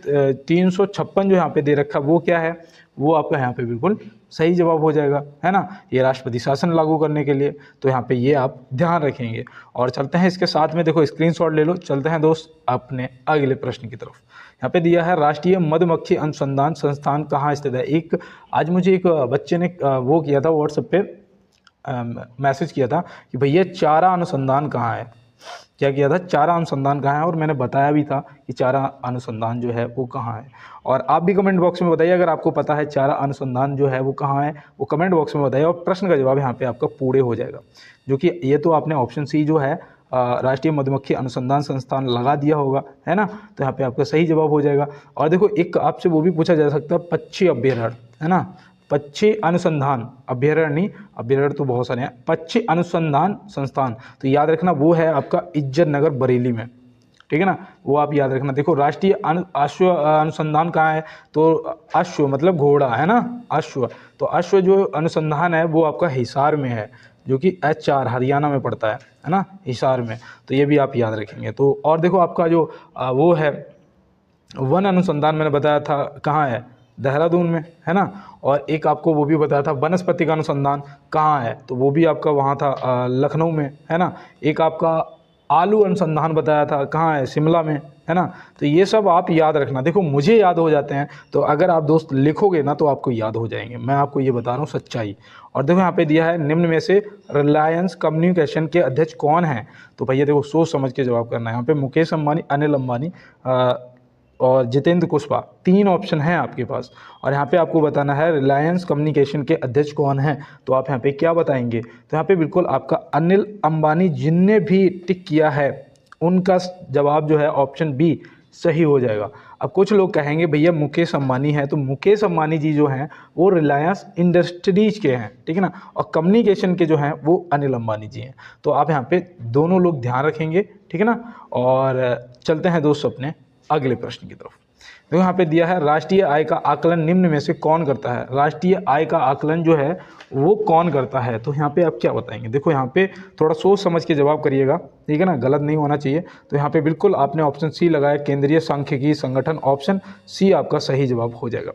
356 जो यहाँ पे दे रखा है वो क्या है, वो आपका यहाँ पे बिल्कुल सही जवाब हो जाएगा, है ना, ये राष्ट्रपति शासन लागू करने के लिए। तो यहाँ पे ये आप ध्यान रखेंगे। और चलते हैं इसके साथ में, देखो स्क्रीनशॉट ले लो। चलते हैं दोस्त अपने अगले प्रश्न की तरफ। यहाँ पे दिया है राष्ट्रीय मधुमक्खी अनुसंधान संस्थान कहाँ स्थित है। एक आज मुझे एक बच्चे ने वो किया था व्हाट्सएप पे मैसेज किया था कि भैया चारा अनुसंधान कहाँ है। क्या किया था, चारा अनुसंधान कहाँ है, और मैंने बताया भी था कि चारा अनुसंधान जो है वो कहाँ है। और आप भी कमेंट बॉक्स में बताइए अगर आपको पता है चारा अनुसंधान जो है वो कहाँ है, वो कमेंट बॉक्स में बताइए। और प्रश्न का जवाब यहाँ पे आपका पूरे हो जाएगा, जो कि ये तो आपने ऑप्शन सी जो है राष्ट्रीय मधुमक्खी अनुसंधान संस्थान लगा दिया होगा, है ना, तो यहाँ पे आपका सही जवाब हो जाएगा। और देखो एक आपसे वो भी पूछा जा सकता है पक्षी अभ्यारण्य, है ना, पक्षी अनुसंधान अभ्यारण्य, अभ्यारण्य तो बहुत सारे हैं, पक्षी अनुसंधान संस्थान तो याद रखना वो है आपका इज्जत नगर बरेली में, ठीक है ना, वो आप याद रखना। देखो राष्ट्रीय अश्व अनुसंधान कहाँ है, तो अश्व मतलब घोड़ा, है ना, अश्व, तो अश्व जो अनुसंधान है वो आपका हिसार में है, जो कि HR हरियाणा में पड़ता है ना, हिसार में। तो ये भी आप याद रखेंगे। तो और देखो आपका जो वो है वन अनुसंधान मैंने बताया था कहाँ है, देहरादून में, है ना। और एक आपको वो भी बताया था वनस्पति का अनुसंधान कहाँ है, तो वो भी आपका वहाँ था लखनऊ में, है ना। एक आपका आलू अनुसंधान बताया था कहाँ है, शिमला में, है ना। तो ये सब आप याद रखना। देखो मुझे याद हो जाते हैं, तो अगर आप दोस्त लिखोगे ना तो आपको याद हो जाएंगे, मैं आपको ये बता रहा हूँ सच्चाई। और देखो यहाँ पे दिया है निम्न में से रिलायंस कम्युनिकेशन के अध्यक्ष कौन हैं। तो भैया देखो सोच समझ के जवाब करना है। यहाँ पे मुकेश अंबानी, अनिल अंबानी और जितेंद्र कुशवाहा, 3 ऑप्शन हैं आपके पास। और यहाँ पे आपको बताना है रिलायंस कम्युनिकेशन के अध्यक्ष कौन हैं, तो आप यहाँ पे क्या बताएंगे। तो यहाँ पे बिल्कुल आपका अनिल अंबानी जिनने भी टिक किया है उनका जवाब जो है ऑप्शन बी सही हो जाएगा। अब कुछ लोग कहेंगे भैया मुकेश अंबानी है, तो मुकेश अंबानी जी जो हैं वो रिलायंस इंडस्ट्रीज के हैं, ठीक है ना, और कम्युनिकेशन के जो हैं वो अनिल अंबानी जी हैं। तो आप यहाँ पे दोनों लोग ध्यान रखेंगे, ठीक है ना। और चलते हैं दोस्तों अपने अगले प्रश्न की तरफ। तो यहाँ पे दिया है राष्ट्रीय आय का आकलन निम्न में से कौन करता है। राष्ट्रीय आय का आकलन जो है वो कौन करता है, तो यहाँ पे आप क्या बताएंगे। देखो यहाँ पे थोड़ा सोच समझ के जवाब करिएगा, ठीक है ना, गलत नहीं होना चाहिए। तो यहाँ पे बिल्कुल आपने ऑप्शन सी लगाया केंद्रीय सांख्यिकी संगठन, ऑप्शन सी आपका सही जवाब हो जाएगा।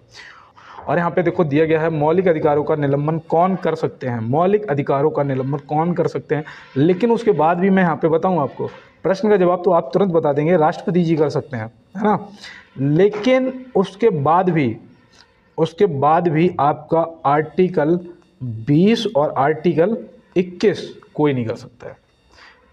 और यहाँ पे देखो दिया गया है मौलिक अधिकारों का निलंबन कौन कर सकते हैं। मौलिक अधिकारों का निलंबन कौन कर सकते हैं, लेकिन उसके बाद भी मैं यहाँ पे बताऊँ आपको, प्रश्न का जवाब तो आप तुरंत बता देंगे राष्ट्रपति जी कर सकते हैं, है ना, लेकिन उसके बाद भी आपका आर्टिकल 20 और आर्टिकल 21 कोई नहीं कर सकता है।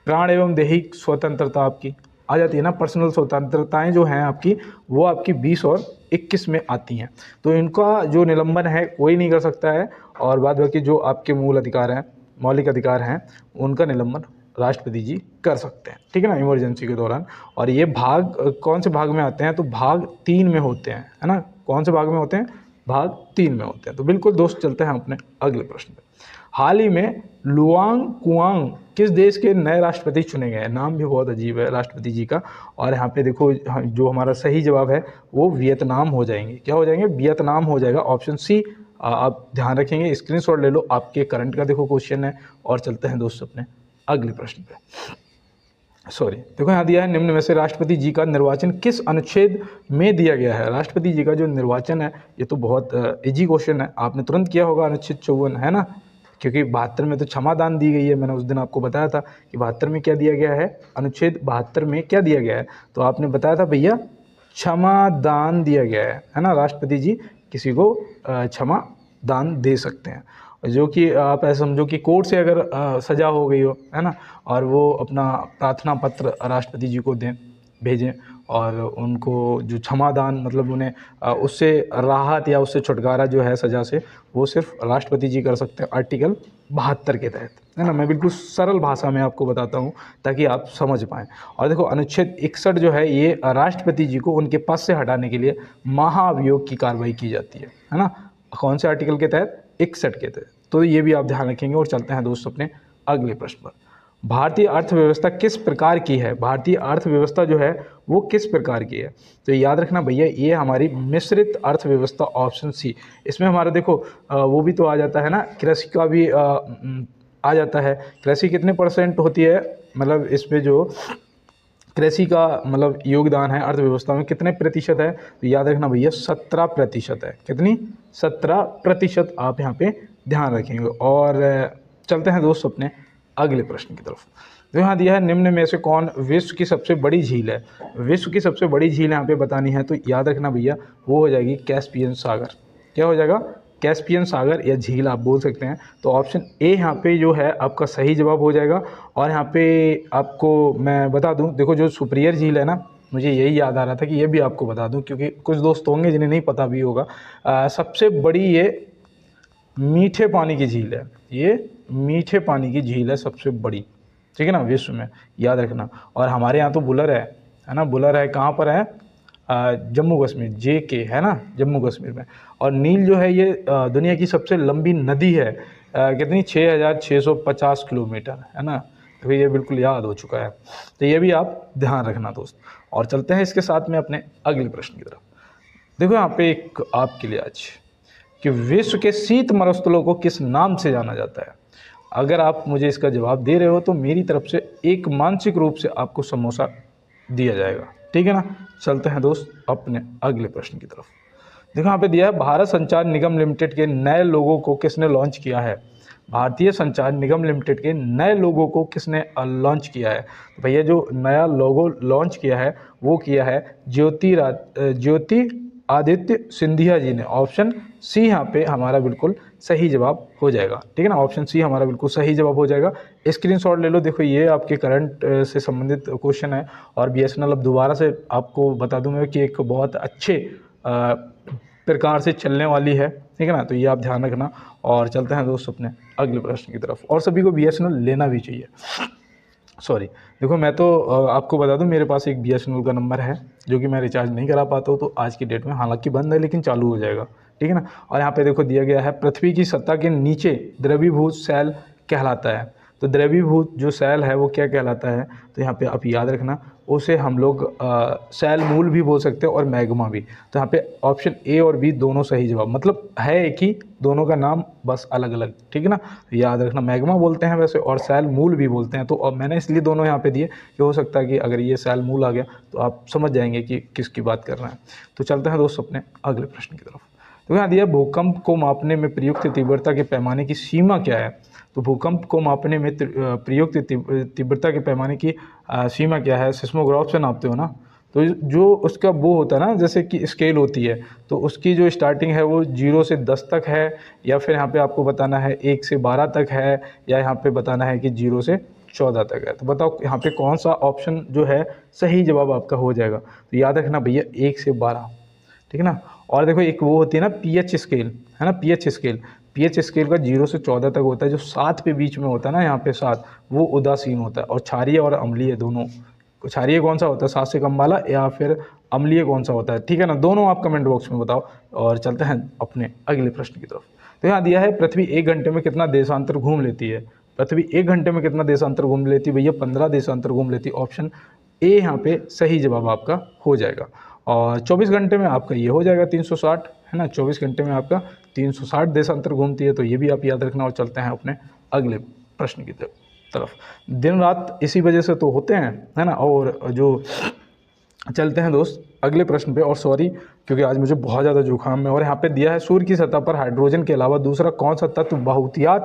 प्राण एवं दैहिक स्वतंत्रता आपकी आ जाती है ना, पर्सनल स्वतंत्रताएं जो हैं आपकी वो आपकी 20 और 21 में आती हैं। तो इनका जो निलंबन है कोई नहीं कर सकता है, और बाद बाकी जो आपके मूल अधिकार हैं, मौलिक अधिकार हैं, उनका निलंबन राष्ट्रपति जी कर सकते हैं, ठीक है ना, इमरजेंसी के दौरान। और ये भाग कौन से भाग में आते हैं, तो भाग 3 में होते हैं, है ना, कौन से भाग में होते हैं, भाग 3 में होते हैं। तो बिल्कुल दोस्त चलते हैं अपने अगले प्रश्न पे। हाल ही में लुआंग कुआंग किस देश के नए राष्ट्रपति चुने गए हैं। नाम भी बहुत अजीब है राष्ट्रपति जी का। और यहाँ पे देखो जो हमारा सही जवाब है वो वियतनाम हो जाएंगे। क्या हो जाएंगे, वियतनाम हो जाएगा, ऑप्शन सी आप ध्यान रखेंगे, स्क्रीनशॉट ले लो, आपके करंट का देखो क्वेश्चन है। और चलते हैं दोस्त अपने अगले प्रश्न पे। सॉरी, देखो यहाँ दिया है निम्न में से राष्ट्रपति जी का निर्वाचन किस अनुच्छेद में दिया गया है। राष्ट्रपति जी का जो निर्वाचन है ये तो बहुत इजी क्वेश्चन है, आपने तुरंत किया होगा, अनुच्छेद 54 है ना, क्योंकि 72 में तो क्षमा दान दी गई है। मैंने उस दिन आपको बताया था कि 72 में क्या दिया गया है, अनुच्छेद 72 में क्या दिया गया है, तो आपने बताया था भैया क्षमा दान दिया गया है ना। राष्ट्रपति जी किसी को क्षमा दान दे सकते हैं, जो कि आप ऐसा समझो कि कोर्ट से अगर सज़ा हो गई हो, है ना, और वो अपना प्रार्थना पत्र राष्ट्रपति जी को दें, भेजें, और उनको जो क्षमादान मतलब उन्हें उससे राहत या उससे छुटकारा जो है सज़ा से, वो सिर्फ राष्ट्रपति जी कर सकते हैं आर्टिकल 72 के तहत, है ना। मैं बिल्कुल सरल भाषा में आपको बताता हूँ ताकि आप समझ पाएँ। और देखो अनुच्छेद 61 जो है ये राष्ट्रपति जी को उनके पद से हटाने के लिए महाभियोग की कार्रवाई की जाती है ना। कौन से आर्टिकल के तहत? 61 के तहत। तो ये भी आप ध्यान रखेंगे। और चलते हैं दोस्तों अपने अगले प्रश्न पर। भारतीय अर्थव्यवस्था किस प्रकार की है? भारतीय अर्थव्यवस्था जो है वो किस प्रकार की है? तो याद रखना भैया, ये हमारी मिश्रित अर्थव्यवस्था, ऑप्शन सी। इसमें हमारा देखो वो भी तो आ जाता है ना, कृषि का भी आ जाता है। कृषि कितने % होती है, मतलब इस पे जो कृषि का मतलब योगदान है अर्थव्यवस्था में कितने प्रतिशत है? तो याद रखना भैया 17% है। कितनी? 17% आप यहाँ पे ध्यान रखेंगे। और चलते हैं दोस्त अपने अगले प्रश्न की तरफ। तो यहाँ दिया है निम्न में से कौन विश्व की सबसे बड़ी झील है? विश्व की सबसे बड़ी झील यहाँ पे बतानी है, तो याद रखना भैया वो हो जाएगी कैस्पियन सागर। क्या हो जाएगा? कैस्पियन सागर या झील आप बोल सकते हैं। तो ऑप्शन ए यहाँ पे जो है आपका सही जवाब हो जाएगा। और यहाँ पे आपको मैं बता दूँ, देखो जो सुपीरियर झील है ना, मुझे यही याद आ रहा था कि ये भी आपको बता दूँ, क्योंकि कुछ दोस्त होंगे जिन्हें नहीं पता भी होगा। सबसे बड़ी ये मीठे पानी की झील है, ये मीठे पानी की झील है सबसे बड़ी, ठीक है ना, विश्व में, याद रखना। और हमारे यहाँ तो बुलर है ना, बुलर है, कहाँ पर है? जम्मू कश्मीर, JK है ना, जम्मू कश्मीर में। और नील जो है ये दुनिया की सबसे लंबी नदी है, कितनी? 6650 किलोमीटर, है ना। तो ये बिल्कुल याद हो चुका है, तो ये भी आप ध्यान रखना दोस्त। और चलते हैं इसके साथ में अपने अगले प्रश्न की तरफ। देखो यहाँ पे एक आपके लिए आज कि विश्व के शीत मरुस्थलों को किस नाम से जाना जाता है? अगर आप मुझे इसका जवाब दे रहे हो तो मेरी तरफ से एक मानसिक रूप से आपको समोसा दिया जाएगा, ठीक है ना। चलते हैं दोस्त अपने अगले प्रश्न की तरफ। देखो यहाँ पे दिया है भारत संचार निगम लिमिटेड के नए लोगो को किसने लॉन्च किया है? भारतीय संचार निगम लिमिटेड के नए लोगो को किसने लॉन्च किया है? तो भैया जो नया लोगो लॉन्च किया है वो किया है ज्योति आदित्य सिंधिया जी ने। ऑप्शन सी यहाँ पे हमारा बिल्कुल सही जवाब हो जाएगा, ठीक है ना। ऑप्शन सी हमारा बिल्कुल सही जवाब हो जाएगा। स्क्रीनशॉट ले लो, देखो ये आपके करंट से संबंधित क्वेश्चन है। और BSNL अब दोबारा से आपको बता दूं मैं कि एक बहुत अच्छे प्रकार से चलने वाली है, ठीक है ना, तो ये आप ध्यान रखना। और चलते हैं दोस्त अपने अगले प्रश्न की तरफ। और सभी को BSNL लेना भी चाहिए। सॉरी, देखो मैं तो आपको बता दूं मेरे पास एक BSNL का नंबर है जो कि मैं रिचार्ज नहीं करा पाता हूँ, तो आज की डेट में हालांकि बंद है लेकिन चालू हो जाएगा, ठीक है ना। और यहाँ पे देखो दिया गया है पृथ्वी की सतह के नीचे द्रवीभूत सेल कहलाता है। तो द्रवीभूत जो सेल है वो क्या कहलाता है? तो यहाँ पे आप याद रखना, उसे हम लोग सेल मूल भी बोल सकते हैं और मैग्मा भी। तो यहाँ पे ऑप्शन ए और बी दोनों सही जवाब, मतलब है एक ही, दोनों का नाम बस अलग अलग, ठीक है ना। याद रखना, मैग्मा बोलते हैं वैसे और सेल मूल भी बोलते हैं। तो अब मैंने इसलिए दोनों यहाँ पे दिए कि हो सकता है कि अगर ये सेल मूल आ गया तो आप समझ जाएंगे कि किसकी बात कर रहे हैं। तो चलते हैं दोस्तों अपने अगले प्रश्न की तरफ। तो यहाँ दिया भूकंप को मापने में प्रयुक्त तीव्रता के पैमाने की सीमा क्या है? तो भूकंप को मापने में प्रयुक्त तीव्रता के पैमाने की सीमा क्या है? सिस्मोग्राफ से नापते हो ना, तो जो उसका वो होता है ना, जैसे कि स्केल होती है, तो उसकी जो स्टार्टिंग है वो 0 से 10 तक है, या फिर यहाँ पे आपको बताना है 1 से 12 तक है, या यहाँ पे बताना है कि 0 से 14 तक है। तो बताओ यहाँ पे कौन सा ऑप्शन जो है सही जवाब आपका हो जाएगा? तो याद रखना भैया 1 से 12, ठीक है ना। और देखो एक वो होती है ना pH स्केल, है ना, pH स्केल का 0 से 14 तक होता है। जो 7 पे बीच में होता है ना, यहाँ पे 7, वो उदासीन होता है। और क्षारीय और अम्लीय दोनों, क्षारीय कौन सा होता है 7 से कम वाला, या फिर अम्लीय कौन सा होता है, ठीक है ना, दोनों आप कमेंट बॉक्स में बताओ। और चलते हैं अपने अगले प्रश्न की तरफ। तो यहाँ दिया है पृथ्वी 1 घंटे में कितना देशांतर घूम लेती है? पृथ्वी 1 घंटे में कितना देशांतर घूम लेती है? भैया 15 देशांतर घूम लेती है। ऑप्शन ए यहाँ पे सही जवाब आपका हो जाएगा। और 24 घंटे में आपका ये हो जाएगा 360, है ना, 24 घंटे में आपका 360 देशांतर घूमती है। तो ये भी आप याद रखना। और चलते हैं अपने अगले प्रश्न की तरफ। तरफ। दिन रात इसी वजह से तो होते हैं, है ना। और जो चलते हैं दोस्त अगले प्रश्न पे। और सॉरी क्योंकि आज मुझे बहुत ज़्यादा जुकाम है। और यहाँ पे दिया है सूर्य की सतह पर हाइड्रोजन के अलावा दूसरा कौन सा तत्व बहुतायत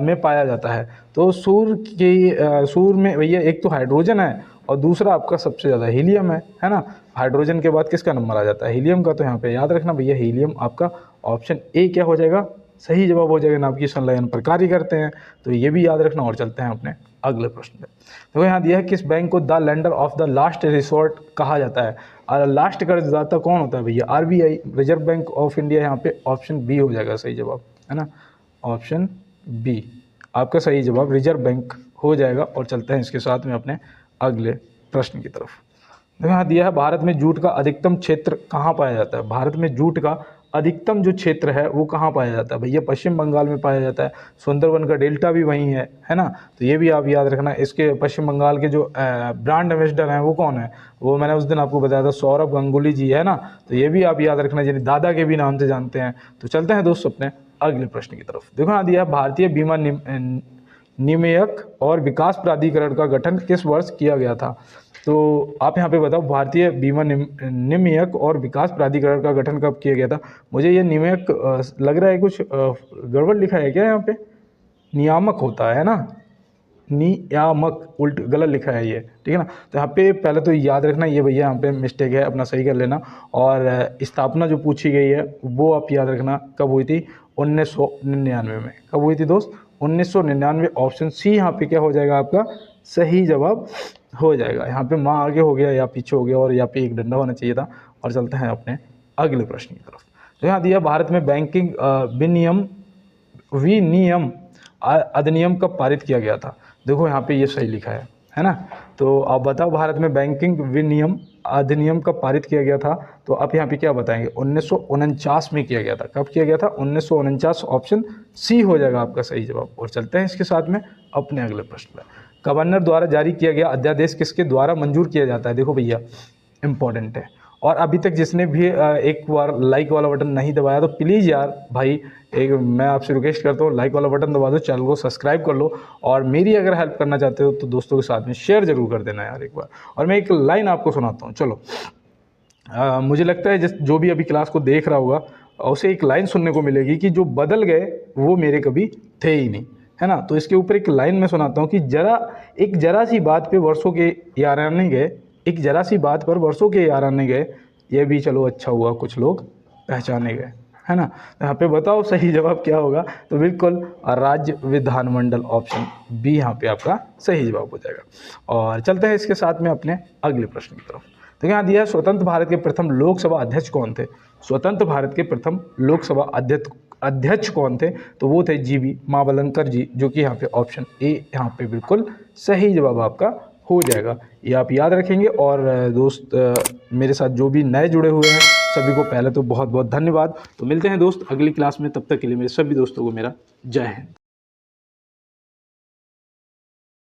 में पाया जाता है। तो सूर्य में भैया एक तो हाइड्रोजन है और दूसरा आपका सबसे ज़्यादा हीलियम है ना। हाइड्रोजन के बाद किसका नंबर आ जाता है, हीलियम का। तो यहाँ पे याद रखना भैया हीलियम आपका ऑप्शन ए क्या हो जाएगा, सही जवाब हो जाएगा। नाभिकीय संलयन पर कार्य करते हैं, तो ये भी याद रखना। और चलते हैं अपने अगले प्रश्न पे। तो यहाँ दिया है किस बैंक को the lender of the last resort कहा जाता है। लास्ट कर्जदाता कौन होता है भैया, RBI, reserve bank of India. यहाँ पे ऑप्शन बी हो जाएगा सही जवाब, है ना। ऑप्शन बी आपका सही जवाब रिजर्व बैंक हो जाएगा। और चलते हैं इसके साथ में अपने अगले प्रश्न की तरफ। तो यहाँ दिया है भारत में जूट का अधिकतम क्षेत्र कहाँ पाया जाता है। भारत में जूट का अधिकतम जो क्षेत्र है वो कहाँ पाया जाता है भैया, पश्चिम बंगाल में पाया जाता है। सुंदरवन का डेल्टा भी वहीं है ना। तो ये भी आप याद रखना। इसके पश्चिम बंगाल के जो ब्रांड एम्बेसडर हैं वो कौन है, वो मैंने उस दिन आपको बताया था, सौरभ गंगुली जी, है ना। तो ये भी आप याद रखना, जिन्हें दादा के भी नाम से जानते हैं। तो चलते हैं दोस्त अपने अगले प्रश्न की तरफ। देखो यहाँ दिया भारतीय बीमा नियामक और विकास प्राधिकरण का गठन किस वर्ष किया गया था। तो आप यहाँ पे बताओ, भारतीय बीमा नियामक और विकास प्राधिकरण का गठन कब किया गया था। मुझे ये नियामक लग रहा है कुछ गड़बड़ लिखा है क्या, यहाँ पे नियामक होता है ना, नियामक उल्ट गलत लिखा है ये, ठीक है ना। तो यहाँ पे पहले तो याद रखना ये भैया यहाँ पे मिस्टेक है, अपना सही कर लेना। और स्थापना जो पूछी गई है वो आप याद रखना कब हुई थी, 1999 में। कब हुई थी दोस्त, 1999। ऑप्शन सी यहाँ पे क्या हो जाएगा आपका सही जवाब हो जाएगा। यहाँ पे माँ आगे हो गया या पीछे हो गया, और यहाँ पे एक डंडा होना चाहिए था। और चलते हैं अपने अगले प्रश्न की तरफ। तो यहाँ दिया भारत में बैंकिंग विनियम अधिनियम कब पारित किया गया था। देखो यहाँ पे ये सही लिखा है ना। तो आप बताओ भारत में बैंकिंग विनियम अधिनियम कब पारित किया गया था। तो आप यहाँ पे क्या बताएंगे, 1949 में किया गया था। कब किया गया था, 1949। ऑप्शन सी हो जाएगा आपका सही जवाब। और चलते हैं इसके साथ में अपने अगले प्रश्न पर। गवर्नर द्वारा जारी किया गया अध्यादेश किसके द्वारा मंजूर किया जाता है। देखो भैया इंपॉर्टेंट है। और अभी तक जिसने भी एक बार लाइक वाला बटन नहीं दबाया तो प्लीज़ यार भाई, एक मैं आपसे रिक्वेस्ट करता हूँ, लाइक वाला बटन दबा दो, चैनल को सब्सक्राइब कर लो। और मेरी अगर हेल्प करना चाहते हो तो दोस्तों के साथ में शेयर ज़रूर कर देना यार एक बार। और मैं एक लाइन आपको सुनाता हूँ, चलो। मुझे लगता है जो भी अभी क्लास को देख रहा होगा उसे एक लाइन सुनने को मिलेगी कि जो बदल गए वो मेरे कभी थे ही नहीं, है ना। तो इसके ऊपर एक लाइन मैं सुनाता हूँ कि जरा सी बात पे वर्षों के याराने गए, एक जरा सी बात पर वर्षों के याराने गए, ये भी चलो अच्छा हुआ कुछ लोग पहचाने गए, है ना। यहाँ पे बताओ सही जवाब क्या होगा। तो बिल्कुल राज्य विधानमंडल, ऑप्शन बी यहाँ पे आपका सही जवाब हो जाएगा। और चलते हैं इसके साथ में अपने अगले प्रश्न की तरफ। तो यहाँ दिया है स्वतंत्र भारत के प्रथम लोकसभा अध्यक्ष कौन थे। स्वतंत्र भारत के प्रथम लोकसभा अध्यक्ष कौन थे। तो वो थे जीवी मावलंकर जी, जो कि यहाँ पे ऑप्शन ए यहाँ पे बिल्कुल सही जवाब आपका हो जाएगा। ये आप याद रखेंगे। और दोस्त मेरे साथ जो भी नए जुड़े हुए हैं सभी को पहले तो बहुत बहुत धन्यवाद। तो मिलते हैं दोस्त अगली क्लास में, तब तक के लिए मेरे सभी दोस्तों को मेरा जय हिंद।